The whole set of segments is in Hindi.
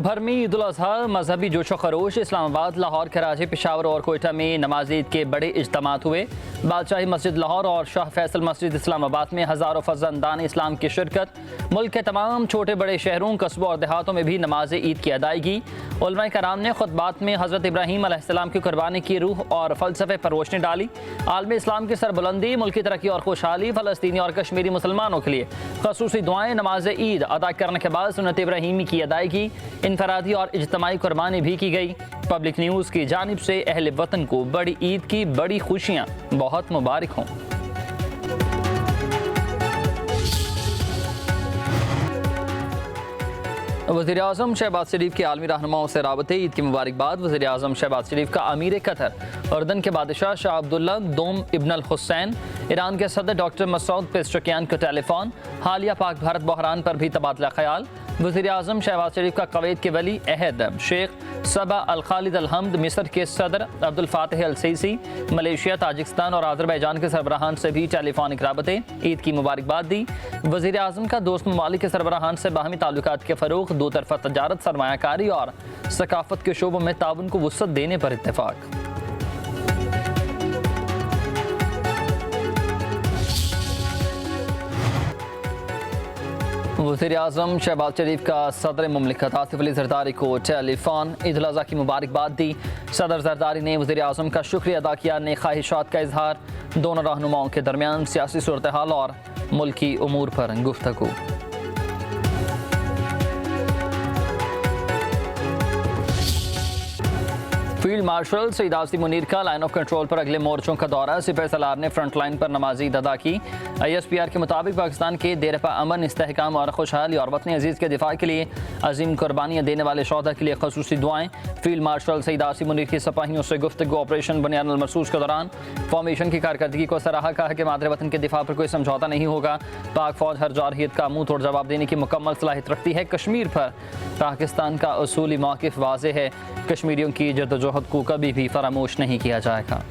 भर में ईद उल अज़हा मजहबी जोशो खरोश। इस्लामाबाद, लाहौर, कराची, पेशावर और कोयटा में नमाज ईद के बड़े इज्तिमात हुए। बादशाही मस्जिद लाहौर और शाह फैसल मस्जिद इस्लामाबाद में हज़ारों फज़ंदान इस्लाम की शिरकत। मुल्क के तमाम छोटे बड़े शहरों, कस्बों और देहातों में भी नमाज ईद की अदायगी। उलमाए कराम ने खुतबात में हज़रत इब्राहीम अलैहिस्सलाम की कुर्बानी की रूह और फ़लसफ़े पर रोशनी डाली। आलम इस्लाम की सरबुलंदी, मुल्क की तरक्की और खुशहाली, फ़लस्तीनी और कश्मीरी मुसलमानों के लिए ख़ुसूसी दुआएँ। नमाज ईद अदा करने के बाद सुन्नत इब्राहीमी की अदायगी, इनफरादी और इज्तिमाई कुर्बानी भी की गई। पब्लिक न्यूज़ की जानिब से अहले वतन को बड़ी ईद की बड़ी खुशियाँ बहुत मुबारक हों। वज़ीर-ए-आज़म शहबाज शरीफ के आलमी रहनुमाओं से राबते, ईद की मुबारकबाद। वज़ीर-ए-आज़म शहबाज शरीफ का अमीर कतर उर्दन के बादशाह शाह अब्दुल्ला दोम इब्न अल हुसैन, ईरान के सदर डॉक्टर मसूद पेज़ेश्कियान को टेलीफोन। हालिया पाक भारत बहरान पर भी तबादला ख्याल। वज़ीर-ए-आज़म शहबाज शरीफ का कुवैत के वली अहद शेख सबा अल खालिद अल हमद, मिस्र के सदर अब्दुल फातिह अल सीसी, मलेशिया, ताजिकिस्तान और अज़रबैजान के सरबराहान से भी टेलीफोनिक राबते, ईद की मुबारकबाद दी। वज़ीर-ए-आज़म का दोस्त ममालिक के सरबराहान से बाहमी ताल्लुकात के फ़रोग़, दो तरफ़ा तजारत, सरमायाकारी और सकाफ़त के शोबों में ताउन को वुसअत देने पर इत्तेफ़ाक। वज़ीर-ए-आज़म शहबाज शरीफ का सदर मुमलिकत आसिफ अली ज़रदारी को टेलीफोन, ईद उल अज़हा की मुबारकबाद दी। सदर ज़रदारी ने वज़ीर-ए-आज़म का शुक्रिया अदा किया। ने ख्वाहिशात का इजहार, दोनों रहनुमाओं के दरमियान सियासी सूरत हाल और मुल्की उमूर पर गुफ्तगू। फील्ड मार्शल सईद आसिम मुनीर का लाइन ऑफ कंट्रोल पर अगले मोर्चों का दौरा। सिपह सलार ने फ्रंट लाइन पर नमाज ईद अदा की। ISPR के मुताबिक पाकिस्तान के देरपा अमन, इस्तेहकाम और खुशहाली और वतन अजीज़ के दिफा के लिए अजीम कुर्बानियाँ देने वाले शोहदा के लिए खसूसी दुआएँ। फील्ड मार्शल सईद आसिम मुनीर की सिपाहियों से गुफ्तगू ऑपरेशन बुनियान अल मरसूस के दौरान फॉर्मेशन की कारकर्दगी को सराहा। कहा कि मादरे वतन के दिफा पर कोई समझौता नहीं होगा। पाक फौज हर जारहियत का मुँह तोड़ जवाब देने की मुकम्मल सलाहियत रखती है। कश्मीर पर पाकिस्तान का उसूली मौक़िफ़ वाज़ेह है। कश्मीरियों की जद्दोजहद को कभी भी फरामोश नहीं किया जाएगा।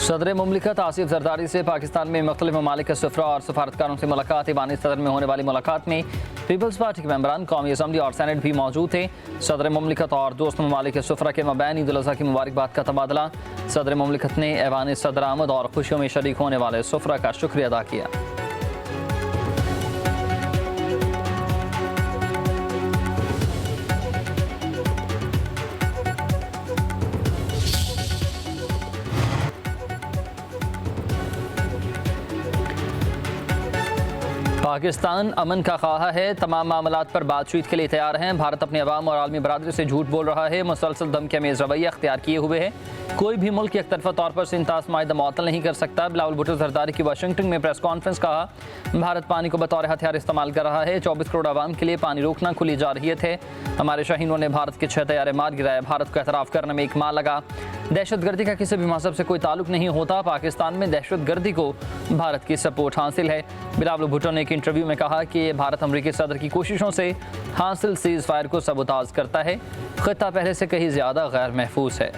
सदर मुमलिकत आसिफ ज़रदारी से पाकिस्तान में मुख्तलिफ ममालिक के सफ़रा और सफारतकारों से मुलाकात। ईवान सदर में होने वाली मुलाकात में पीपल्स पार्टी के मेंबरान, कौमी असम्बली और सेनेट भी मौजूद थे। सदर मुमलिकत और दोस्त ममालिक के सफ़रा के मबैन ईद उल अज़हा की मुबारकबाद का तबादला। सदर मुमलिकत ने ऐवान सदर आमद और खुशियों में शरीक होने वाले सफ़रा का शुक्रिया अदा किया। पाकिस्तान अमन का ख्वाह है, तमाम मामलात पर बातचीत के लिए तैयार हैं। भारत अपने अवाम और आलमी बरादरी से झूठ बोल रहा है, मुसलसल धमकीआमेज़ रवैया अख्तियार किए हुए है। कोई भी मुल्क एक तरफा तौर पर सिंतास माहिदा मुअत्तल नहीं कर सकता। बिलावल भुट्टो ज़रदारी की वाशिंगटन में प्रेस कॉन्फ्रेंस। कहा, भारत पानी को बतौर हथियार इस्तेमाल कर रहा है। 24 करोड़ आवाम के लिए पानी रोकना खुली जारहियत है। हमारे शाहीनों ने भारत के 6 तैयारे मार गिराए। भारत को एतराफ़ करने में एक माह लगा। दहशतगर्दी का किसी भी मजहब से कोई ताल्लुक नहीं होता। पाकिस्तान में दहशतगर्दी को भारत की सपोर्ट हासिल है। बिलावल भुट्टो ने एक इंटरव्यू में कहा कि भारत अमरीकी सदर की कोशिशों से हासिल सीज़ फायर को सबूताज करता है। ख़ित्ता पहले से कहीं ज़्यादा गैर महफूज है।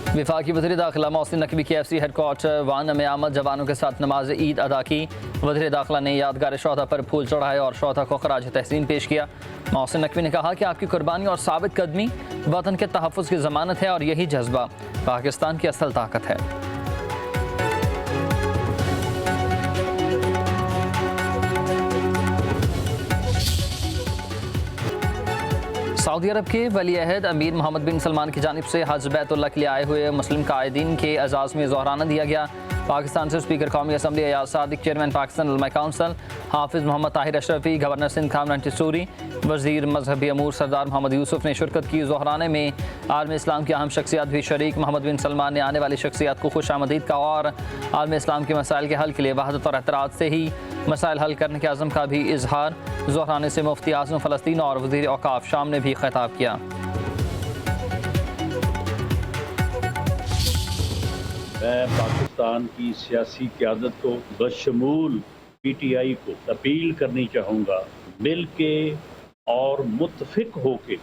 वफाकी वज़ीर दाखिला मोहसिन नकवी की FC हेडक्वार्टर वान में आमद जवानों के साथ नमाज ईद अदा की। वज़ीर दाखिला ने यादगार शोहदा पर फूल चढ़ाए और शोहदा को खराज तहसीन पेश किया। मोहसिन नकवी ने कहा कि आपकी कुर्बानी और साबित कदमी वतन के तहफ़्फ़ुज़ की ज़मानत है और यही जज्बा पाकिस्तान की असल ताकत है। सऊदी अरब के वली अहद अमीर मोहम्मद बिन सलमान की जानिब से हज बैतुल्लाह के लिए आए हुए मुस्लिम कायदीन के एजाज़ में ज़ोहराना दिया गया। पाकिस्तान से स्पीकर कौमी असम्बली अयाज सादिक, चेयरमैन पाकिस्तान उलमा काउंसिल हाफिज़ मोहम्मद ताहिर अशरफी, गवर्नर सिंध कामरान टिसूरी, वज़ीर मजहबी अमूर सरदार मोहम्मद यूसुफ ने शिरकत की। ज़ोहराने में आलम इस्लाम की अहम शख्सियात भी शरीक। मोहम्मद बिन सलमान ने आने वाली शख्सियात को खुश आमदीद कहा और आलम इस्लाम के मसाइल के हल के लिए वहदत और एतराज़ से ही मसाइल हल करने के अज़म का भी इजहार। ज़ोहराने से मुफ्ती आज़म फ़लस्तीन और वज़ीर औक़ाफ़ शाम ने भी खिताब किया। मैं पाकिस्तान की सियासी क़यादत को बशमूल PTI को अपील करनी चाहूँगा, मिल के और मुत्तफ़िक होके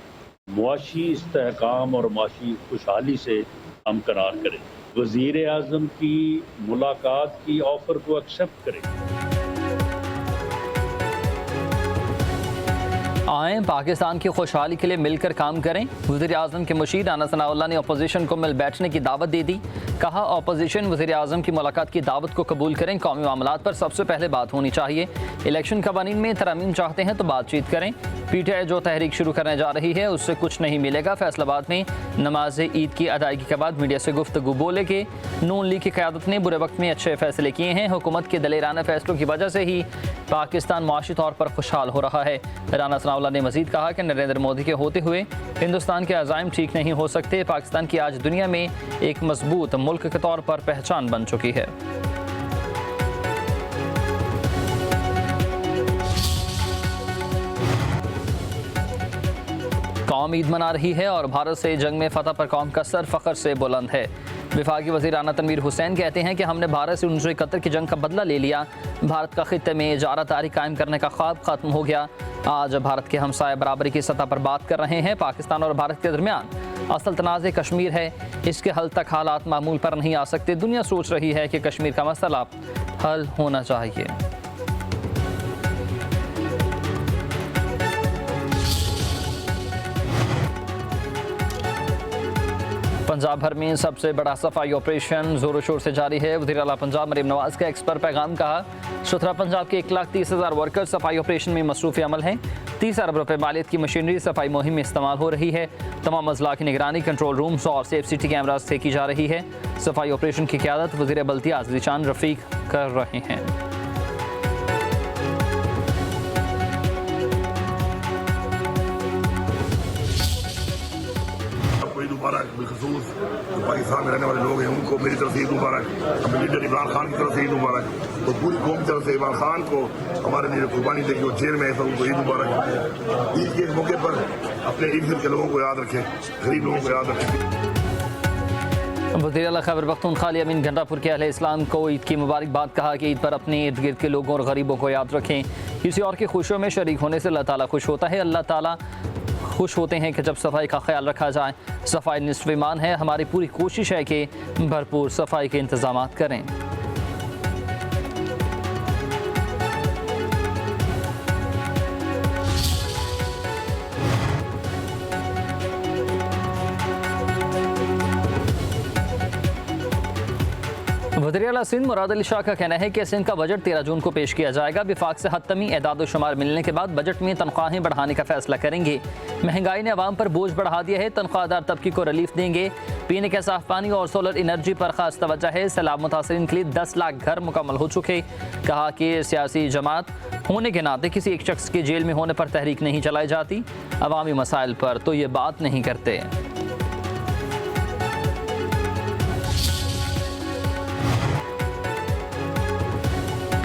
मुआशी इस्तेहकाम और मुआशी खुशहाली से हमकरार करें। वज़ीर आज़म की मुलाकात की ऑफ़र को एक्सेप्ट करें। आएँ पाकिस्तान की खुशहाली के लिए मिलकर काम करें। वज़ीर आज़म के मुशीर राना सनाउल्लाह ने अपोजिशन को मिल बैठने की दावत दे दी। कहा अपोजिशन वज़ीर आज़म की मुलाकात की दावत को कबूल करें। कौमी मामलात पर सबसे पहले बात होनी चाहिए। इलेक्शन कवानीन में तरमीम चाहते हैं तो बातचीत करें। PTI जो तहरीक शुरू करने जा रही है उससे कुछ नहीं मिलेगा। फैसलाबाद में नमाज ईद की अदायगी के बाद मीडिया से गुफ्तगू बोले कि नून लीग की क़यादत ने बुरे वक्त में अच्छे फैसले किए हैं। हुकूमत के दलेराना फैसलों की वजह से ही पाकिस्तान मुआशी तौर पर खुशहाल हो रहा है। राना सनाउल्लाह ने मजीद कहा कि नरेंद्र मोदी के होते हुए हिंदुस्तान के अज़ाइम ठीक नहीं हो सकते। पाकिस्तान की आज दुनिया में एक मजबूत मुल्क के तौर पर पहचान बन चुकी है। कौम ईद मना रही है और भारत से जंग में फतह पर कौम का सर फ़ख्र से बुलंद है। वफाकी वज़ीर आना तनवीर हुसैन कहते हैं कि हमने भारत से 1971 की जंग का बदला ले लिया। भारत का खित्ते में इजारादारी कायम करने का ख्वाब ख़त्म हो गया। आज भारत के हमसाय बराबरी की सतह पर बात कर रहे हैं। पाकिस्तान और भारत के दरमियान असल तनाज़े कश्मीर है। इसके हल तक हालात मामूल पर नहीं आ सकते। दुनिया सोच रही है कि कश्मीर का मसला हल होना चाहिए। पंजाब भर में सबसे बड़ा सफाई ऑपरेशन जोरों शोर से जारी है। वज़ीर आला पंजाब मरीम नवाज का एक्स पर पैगाम कहा, सुथरा पंजाब के 1,30,000 वर्कर्स सफाई ऑपरेशन में मसरूफ़ अमल हैं। 30 अरब रुपए मालियत की मशीनरी सफाई मुहिम में इस्तेमाल हो रही है। तमाम अजला की निगरानी कंट्रोल रूम्स और सेफ सिटी कैमराज से की जा रही है। सफाई ऑपरेशन की क़यादत वज़ीर बल्दिया ज़ीशान रफ़ीक कर रहे हैं। बिलखसूस जो पाकिस्तान में रहने वाले लोग हैं उनको मेरी तरफ से ईद मुबारक, अपने लीडर इमरान खान की तरफ से ईद मुबारक। तो पूरी कौम की तरफ से इमरान खान को हमारे लिए कुर्बानी देगी वो जेल में है तो उनको ईद मुबारक। ईद के इस मौके पर अपने इर्द के लोगों को याद रखें, गरीब लोगों को याद रखें। वज़ीर आला खैबर पख्तूनख्वा अमीन गंडापुर के अहले इस्लाम को ईद की मुबारकबाद। कहा कि ईद पर अपने इर्द गिर्द के लोगों और गरीबों को याद रखें। किसी और की खुशियों में शरीक होने से अल्लाह ताला खुश होता है। अल्लाह ताला खुश होते हैं कि जब सफाई का ख्याल रखा जाए। सफाई निस्फ़ ईमान है। हमारी पूरी कोशिश है कि भरपूर सफाई के इंतज़ाम करें। वज़ीर आला सिंध मुराद अली शाह का कहना है कि सिंध का बजट 13 जून को पेश किया जाएगा। विफाक से हतमी एदाद शुमार मिलने के बाद बजट में तनख्वाहें बढ़ाने का फैसला करेंगे। महंगाई ने अवाम पर बोझ बढ़ा दिया है। तनख्वाहदार तबके को रिलीफ देंगे। पीने के साफ पानी और सोलर एनर्जी पर खास तवज्जो है। सैलाब मुतासरीन के लिए 10 लाख घर मुकम्मल हो चुके। कहा कि सियासी जमात होने के नाते किसी एक शख्स के जेल में होने पर तहरीक नहीं चलाई जाती। अवामी मसाइल पर तो ये बात नहीं करते।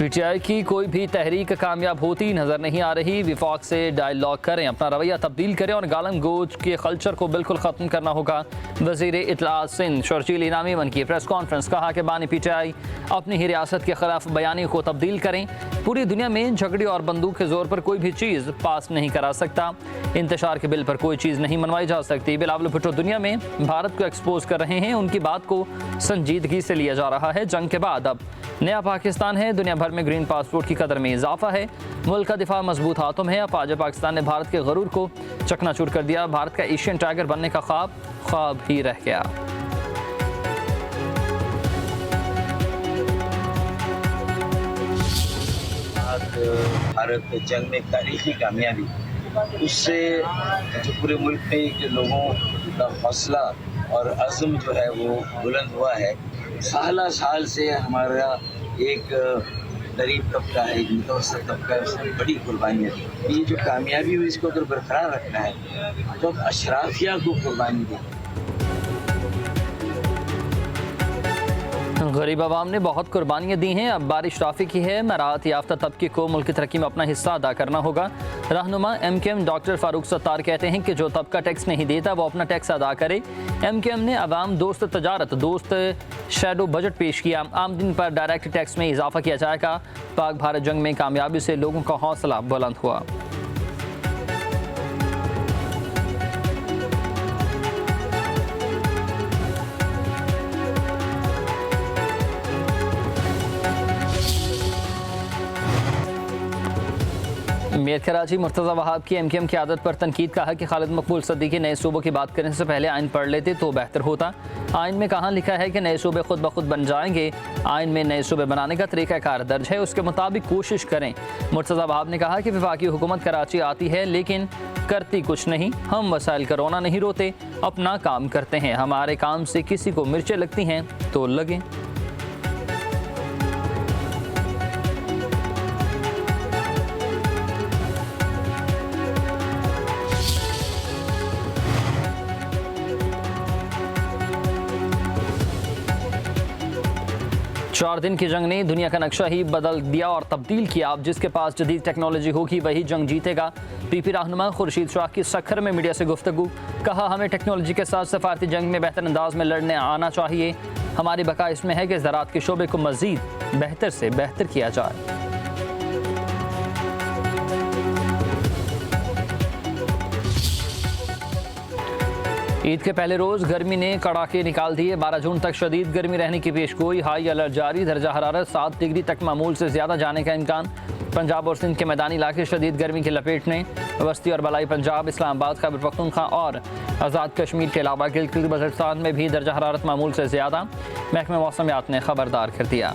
PTI की कोई भी तहरीक कामयाब होती नज़र नहीं आ रही। विफाक से डायलॉग करें, अपना रवैया तब्दील करें और गालम गोज के कल्चर को बिल्कुल ख़त्म करना होगा। वज़ीर इत्तलात सिंध शर्जील इनामी वन की प्रेस कॉन्फ्रेंस। कहा कि बानी PTI अपनी ही रियासत के खिलाफ बयानी को तब्दील करें। पूरी दुनिया में झगड़े और बंदूक के जोर पर कोई भी चीज़ पास नहीं करा सकता। इंतशार के बिल पर कोई चीज़ नहीं मनवाई जा सकती। बिलावल भुट्टो दुनिया में भारत को एक्सपोज कर रहे हैं। उनकी बात को संजीदगी से लिया जा रहा है। जंग के बाद अब नया पाकिस्तान है। दुनिया भर में ग्रीन पासपोर्ट की कदर में इजाफा है। मुल्क का दिफा मजबूत हाथों में है। अफवाज पाकिस्तान ने भारत के गरूर को चकनाचूर कर दिया। भारत का एशियन टाइगर बनने का ख्वाब ही रह गया। भारत जंग में तारीखी कामयाबी, उससे जो पूरे मुल्क में के लोगों का हौसला और अज़्म जो है वो बुलंद हुआ है। साल से हमारा एक गरीब तबका है, एक मुतवस्सित तबका है, उसमें बड़ी कुर्बानी है। ये जो कामयाबी हुई इसको अगर बरकरार रखना है तो अब अशराफिया को कुर्बानी दें। गरीब आवाम ने बहुत कुर्बानियाँ दी हैं, अब बारिश काफ़ी की है। मराहत याफ्ता तबके को मुल्क की तरक्की में अपना हिस्सा अदा करना होगा। रहनुमा MKM डॉक्टर फारूक सत्तार कहते हैं कि जो तबका टैक्स नहीं देता वो अपना टैक्स अदा करे। MKM ने अवाम दोस्त तजारत दोस्त शैडो बजट पेश किया। आमदनी पर डायरेक्ट टैक्स में इजाफा किया जाएगा। पाक भारत जंग में कामयाबी से लोगों का हौसला बुलंद हुआ। मेयर कराची मुर्तज़ा वहाब की MKM की आदत पर तनकीद, कहा कि खालिद मकबूल सद्दीकी नए सूबों की बात करने से पहले आइन पढ़ लेते तो बेहतर होता। आइन में कहाँ लिखा है कि नए सूबे खुद ब खुद बन जाएंगे? आइन में नए सूबे बनाने का तरीक़ाकार दर्ज है, उसके मुताबिक कोशिश करें। मुर्तज़ा वहाब ने कहा कि वफाकी हुकूमत कराची आती है लेकिन करती कुछ नहीं। हम वसाइल का रोना नहीं रोते, अपना काम करते हैं। हमारे काम से किसी को मिर्चें लगती हैं तो लगें। चार दिन की जंग ने दुनिया का नक्शा ही बदल दिया और तब्दील किया। अब जिसके पास जदीद टेक्नोलॉजी होगी वही जंग जीतेगा। PP रहनुमा खुर्शीद शाह की सखर में मीडिया से गुफ्तगू, कहा हमें टेक्नोलॉजी के साथ सफारती जंग में बेहतर अंदाज में लड़ने आना चाहिए। हमारी बका इसमें है कि ज़राअत के शोबे को मज़ीद बेहतर से बेहतर किया जाए। ईद के पहले रोज़ गर्मी ने कड़ाके निकाल दिए। 12 जून तक शदीद गर्मी रहने की पेशगोई। हाई अलर्ट जारी। दर्जा हरारत 7 डिग्री तक मामूल से ज़्यादा जाने का इम्कान। पंजाब और सिंध के मैदानी इलाके शदीद गर्मी की लपेट में। वस्ती और बलाई पंजाब, इस्लामाबाद, खैबर पख्तूनख्वा और आज़ाद कश्मीर के अलावा गिलगित बल्तिस्तान में भी दर्जा हरारत मामूल से ज़्यादा। महकमे मौसमियात ने खबरदार कर दिया।